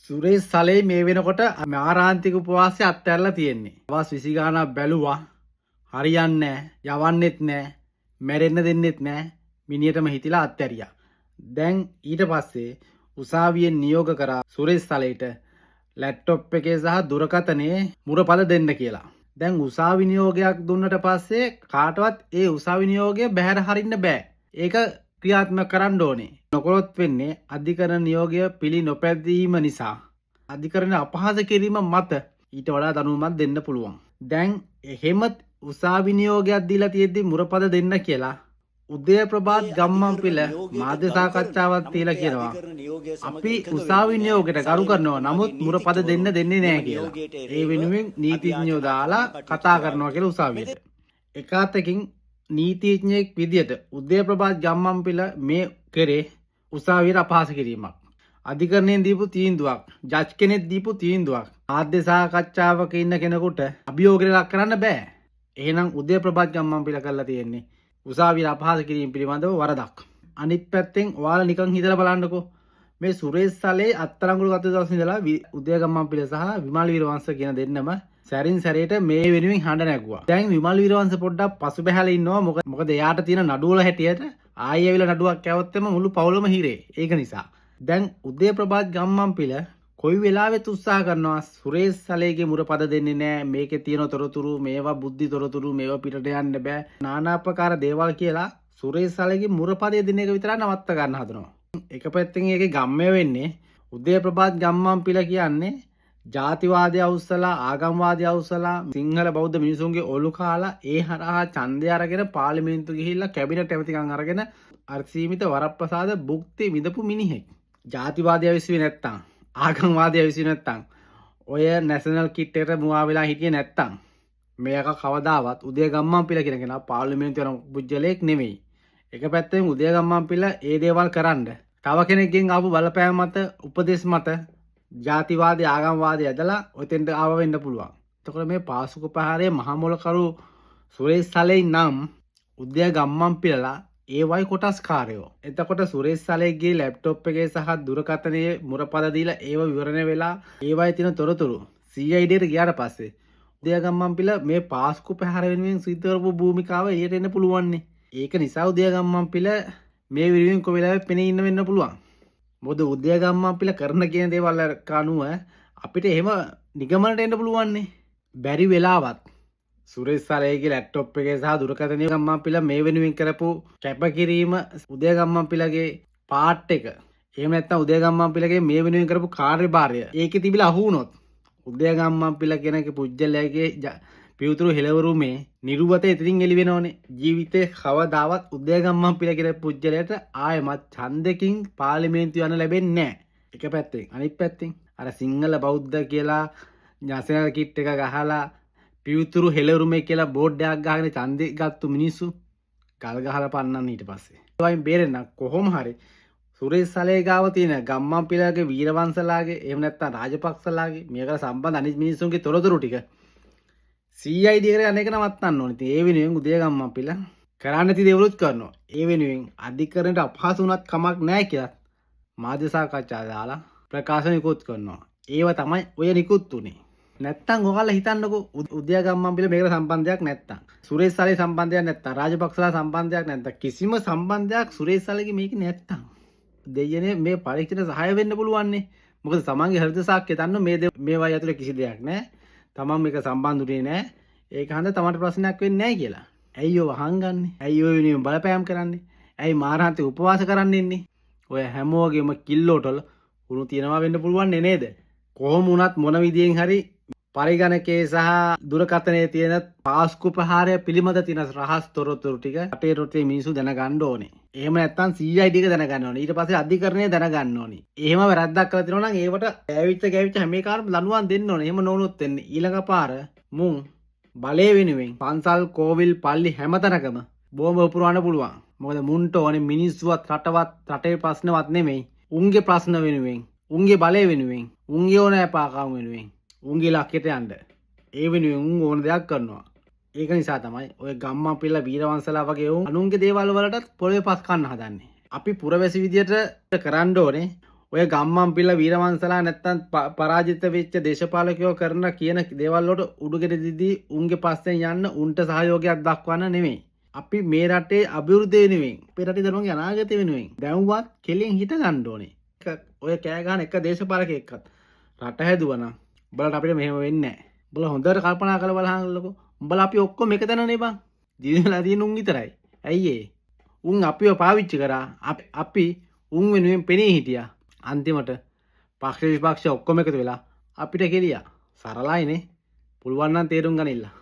සුරේෂ් සලේ මේ වෙනකොට මාරාන්තික උපවාසය අත්හැරලා තියෙන්නේ. දවස් 20 ගාණක් බැලුවා. හරියන්නේ නැහැ. යවන්නෙත් නැහැ. මැරෙන්න දෙන්නෙත් නැහැ. මිනිහටම හිතිලා අත්හැරියා. දැන් ඊට පස්සේ උසාවියෙන් නියෝග කරා සුරේෂ් සලේට ලැප්ටොප් එකේ සහ දුරකථනයේ මුරපද දෙන්න කියලා. දැන් උසාවි නියෝගයක් දුන්නට පස්සේ කාටවත් ඒ උසාවි නියෝගය බැහැර හරින්න බෑ. ඒක ක්‍රියාත්මක කරන්න ඕනේ. නොකළොත් වෙන්නේ අධිකරණ නියෝගය පිළි නොපැදීම නිසා අධිකරණ අපහාස කිරීම මත ඊට වඩා දඬුවමක් දෙන්න පුළුවන්. දැන් එහෙම උසාවි නියෝගයක් දීලා තියෙද්දි මුරපද දෙන්න කියලා උදය ප්‍රභාත් ගම්මන්පිල මාධ්‍ය සාකච්ඡාවක් තියලා කියනවා අපි උසාවි නියෝගයට ගරු කරනවා නමුත් මුරපද දෙන්න දෙන්නේ නැහැ කියලා. ඒ වෙනුවෙන් නීතිඥයෝ දාලා කතා කරනවා කියලා උසාවියට. එකාතකින් නීතිඥයෙක් විදියට උදය ප්‍රභාත් ගම්මන්පිල මේ කරේ උසාවියට අපහාස කිරීමක්. අධිකරණයෙන් දීපු තීන්දුවක්, ජජ් කෙනෙක් දීපු තීන්දුවක්. මාධ්‍ය සාකච්ඡාවක ඉන්න කෙනෙකුට අභියෝගයට ලක් කරන්න බෑ. එහෙනම් උදය ප්‍රභාත් ගම්මන්පිල කරලා තියෙන්නේ උසාවියට අපහාස කිරීම පිළිබඳව වරදක්. අනිත් පැත්තෙන් ඔයාලා නිකන් හිතලා බලන්නකෝ. මේ සුරේෂ් සලේ අත්අඩංගුවට ගත දවස් ඉඳලා උදය ගම්මන්පිල සහ විමල් වීරවංශ කියන දෙන්නම සැරින් සැරේට මේ වෙනුවෙන් හඬ නැගුවා. දැන් විමල් වීරවංශ පොඩ්ඩක් පසුබැහැලා ඉන්නවා. මොකද එයාට තියෙන නඩුවල හැටියට ආයෙ ඇවිල්ලා නඩුවක් කැවොත්තම මුළු පවුලම හිරේ. ඒක නිසා දැන් උදය ප්‍රභාත් ගම්මන්පිල කොයි වෙලාවෙත් උත්සාහ කරනවා සුරේෂ් සලේගේ මුරපද දෙන්නේ නැහැ. මේකේ තියෙන තොරතුරු මේවා බුද්ධි තොරතුරු මේවා පිටට යන්න බෑ. নানা ආකාර දේවල් කියලා සුරේෂ් සලේගේ මුරපදේ දෙන එක විතර නවත්ත ගන්න හදනවා. එක පැත්තකින් ඒකේ ගම්මය වෙන්නේ උදය ප්‍රභාත් ගම්මන්පිල කියන්නේ ජාතිවාදය අවුස්සලා ආගම්වාදය අවුස්සලා සිංහල බෞද්ධ මිනිසුන්ගේ ඔලු කාලා ඒ හරහා ඡන්දය අරගෙන පාර්ලිමේන්තු ගිහිල්ලා කැබිනට් ඇමතිකම් අරගෙන අර්ථීමිත වරප්‍රසාද භුක්ති විඳපු මිනිහෙක්. ජාතිවාදය විශ්වේ නැත්තම් ආගම්වාදය විශ්වේ නැත්තම් ඔය නැෂනල් කිට් එකට මුවා වෙලා හිටියේ නැත්තම් මේක කවදාවත් උදය ගම්මන්පිල කියන කෙනා පාර්ලිමේන්තු යන පුජ්‍යලයක් නෙමෙයි. එක පැත්තෙන් උදය ගම්මන්පිල ඒ දේවල් කරන්න තව කෙනෙක්ගෙන් ආපු බලපෑම මත උපදේශ මත ජාතිවාදී ආගම්වාදී ඇදලා ඔතෙන්ට ආව වෙන්න පුළුවන්. එතකොට මේ පාසුක පහරේ මහමොලකරු සුරේෂ් සලේ නම් උදය ගම්මන්පිලලා ඒ වයි කොටස්කාරයෝ. එතකොට සුරේෂ් සලේගේ ලැප්ටොප් එකේ සහ දුරකථනයේ මුරපද දීලා ඒව විවරණය වෙලා ඒ වයි තියෙන තොරතුරු CID ට ගියාට පස්සේ උදය ගම්මන්පිල මේ පාසුක පහර වෙනුවෙන් සිද්ධ කරපු භූමිකාව එයට එන්න පුළුවන්නේ. ඒක නිසා උදය ගම්මන්පිල මේ වෙනුවෙන් කොහෙලාවෙ පෙනී ඉන්න වෙන්න පුළුවන්. මොකද උදය ගම්මන්පිල කරන කියන දේවල් කනුව අපිට එහෙම නිගමනට එන්න පුළුවන්නේ. බැරි වෙලාවත් සුරේෂ් සලේගේ ලැප්ටොප් එකේ සහ දුරකථනයේ ගම්මන්පිල මේ වෙනුවෙන් කරපු කැපකිරීම උදය ගම්මන්පිලගේ පාට් එක. එහෙම නැත්නම් උදය ගම්මන්පිලගේ මේ වෙනුවෙන් කරපු කාර්යභාරය ඒකේ තිබිලා අහු වුණොත් උදය ගම්මන්පිල කෙනෙක් පුජ්‍යලයාගේ පියුතුරු හෙළවරුමේ නිරුවතේ ඉතින් එළි වෙනවනේ. ජීවිතේ කවදාවත් උදය ගම්මන්පිල කියන පුජ්‍යලයට ආයෙමත් ඡන්දකින් පාර්ලිමේන්තු යන්න ලැබෙන්නේ නැහැ. එක පැත්තෙන් අනිත් පැත්තෙන් අර සිංහල බෞද්ධ කියලා නැෂනල් කිට් එක ගහලා පියුතුරු හෙළවරුමේ කියලා බෝඩ් එකක් ගහගෙන ඡන්දෙ ගත්තු මිනිස්සු ගල් ගහලා පන්නන්න ඊට පස්සේ. ඒ වයින් බේරෙන්න කොහොම හරි සුරේෂ් සලේ ගාව තියෙන ගම්මන්පිලගේ වීරවංශලාගේ එහෙම නැත්නම් රාජපක්ෂලාගේ මේකට සම්බන්ධ අනිත් මිනිස්සුන්ගේ තොරතුරු ටික CID එකට යන එක නවත්තන්න ඕනේ. ඉතින් ඒ වෙනුවෙන් උදය ගම්මන්පිල කරන්න නැති දේවලුත් කරනවා. ඒ වෙනුවෙන් අධිකරණයට අපහසු වුණත් කමක් නැහැ කියලා මාධ්‍ය සාකච්ඡා දාලා ප්‍රකාශන නිකුත් කරනවා. ඒව තමයි ඔය නිකුත් උනේ. නැත්තම් ඔයාලා හිතන්නකෝ උදය ගම්මන්පිල මේකට සම්බන්ධයක් නැත්තම් සුරේෂ් සලේ සම්බන්ධයක් නැත්තම් රාජපක්ෂලා සම්බන්ධයක් නැත්තම් කිසිම සම්බන්ධයක් සුරේෂ් සලේගේ මේක නැත්තම් දෙයනේ මේ පරීක්ෂණ සහාය වෙන්න පුළුවන්නේ. මොකද තමන්ගේ හෘද සාක්ෂිය දන්න මේවා ඇතුලේ කිසි දෙයක් නැහැ. තමන් මේක සම්බන්ධුනේ නැහැ. ඒක හන්ද තමන්ට ප්‍රශ්නයක් වෙන්නේ නැහැ කියලා. ඇයි ඔය වහංගන්නේ? ඇයි ඔය වෙනුවෙන් බලපෑම් කරන්නේ? ඇයි මාරහන්තේ උපවාස කරන්න ඉන්නේ? ඔය හැමෝගෙම කිල්ලෝටල උණු තියනවා වෙන්න පුළුවන් නේද? කොහොම වුණත් මොන විදියෙන් හරි පරිගණකයේ සහ දුරකථනයේ තියෙන පාස්කු ප්‍රහාරය පිළිබඳ තියෙන රහස් තොරතුරු ටික අපේ රටේ මිනිස්සු දැනගන්න ඕනේ. එහෙම නැත්නම් CID එක දැනගන්න ඕනේ. ඊට පස්සේ අධිකරණය දැනගන්න ඕනේ. එහෙම වැරද්දක් කරලා තියෙනවා නම් ඒවට ගෑවිච්ච හැම එකකටම දඬුවම් දෙන්න ඕනේ. එහෙම නොවුනොත් වෙන්නේ ඊළඟ පාර මුන් බලය වෙනුවෙන් පන්සල් කෝවිල් පල්ලි හැමතැනකම බෝම්බ උපුරවන්න පුළුවන්. මොකද මුන්ට ඕනේ මිනිස්සුවත් රටවත් රටේ ප්‍රශ්නවත් නෙමෙයි. උන්ගේ ප්‍රශ්න වෙනුවෙන්, උන්ගේ බලය වෙනුවෙන්, උන්ගේ ඕන අපහාකම් වෙනුවෙන් උන්ගේ ලක්කයට යන්න. ඒ වෙනුවෙන් උන් ඕන දෙයක් කරනවා. ඒක නිසා තමයි ඔය ගම්මන්පිල වීරවංශලා වගේ උන් අනුන්ගේ දේවල් වලටත් පොළවේ පස් කන්න හදන්නේ. අපි පුරවැසි විදියට කරන්න ඕනේ ඔය ගම්මන් පිල්ල වීරවංශලා නැත්තම් පරාජිත වෙච්ච දේශපාලකයෝ කරන කියන දේවල් වලට උඩුගෙඩ දිදී උන්ගේ පස්සෙන් යන්න උන්ට සහයෝගයක් දක්වන්න නෙමෙයි. අපි මේ රටේ අභිවෘද්ධිය වෙනුවෙන් අපේ රටේ දරුවන්ගේ අනාගතය වෙනුවෙන් දැනුවත් කෙලින් හිත ගන්න ඕනේ. ඔය කෑ ගහන එක දේශපාලකයෙක්වත් රට හැදුවනම් උඹලට අපිට මෙහෙම වෙන්නේ නැහැ. උඹලා හොඳට කල්පනා කරලා බලහන්ලකෝ. උඹලා අපි ඔක්කොම එක තැනනේ බං. ජීවිතලා තියෙන උන් විතරයි. ඇයි ඒ? උන් අපිව පාවිච්චි කරා. අපි උන් වෙනුවෙන් පෙනී හිටියා. අන්තිමට පක්ෂ විපක්ෂ ඔක්කොම එකතු වෙලා අපිට කෙලියා. සරලයිනේ. පුළුවන් නම් තේරුම් ගනින්න.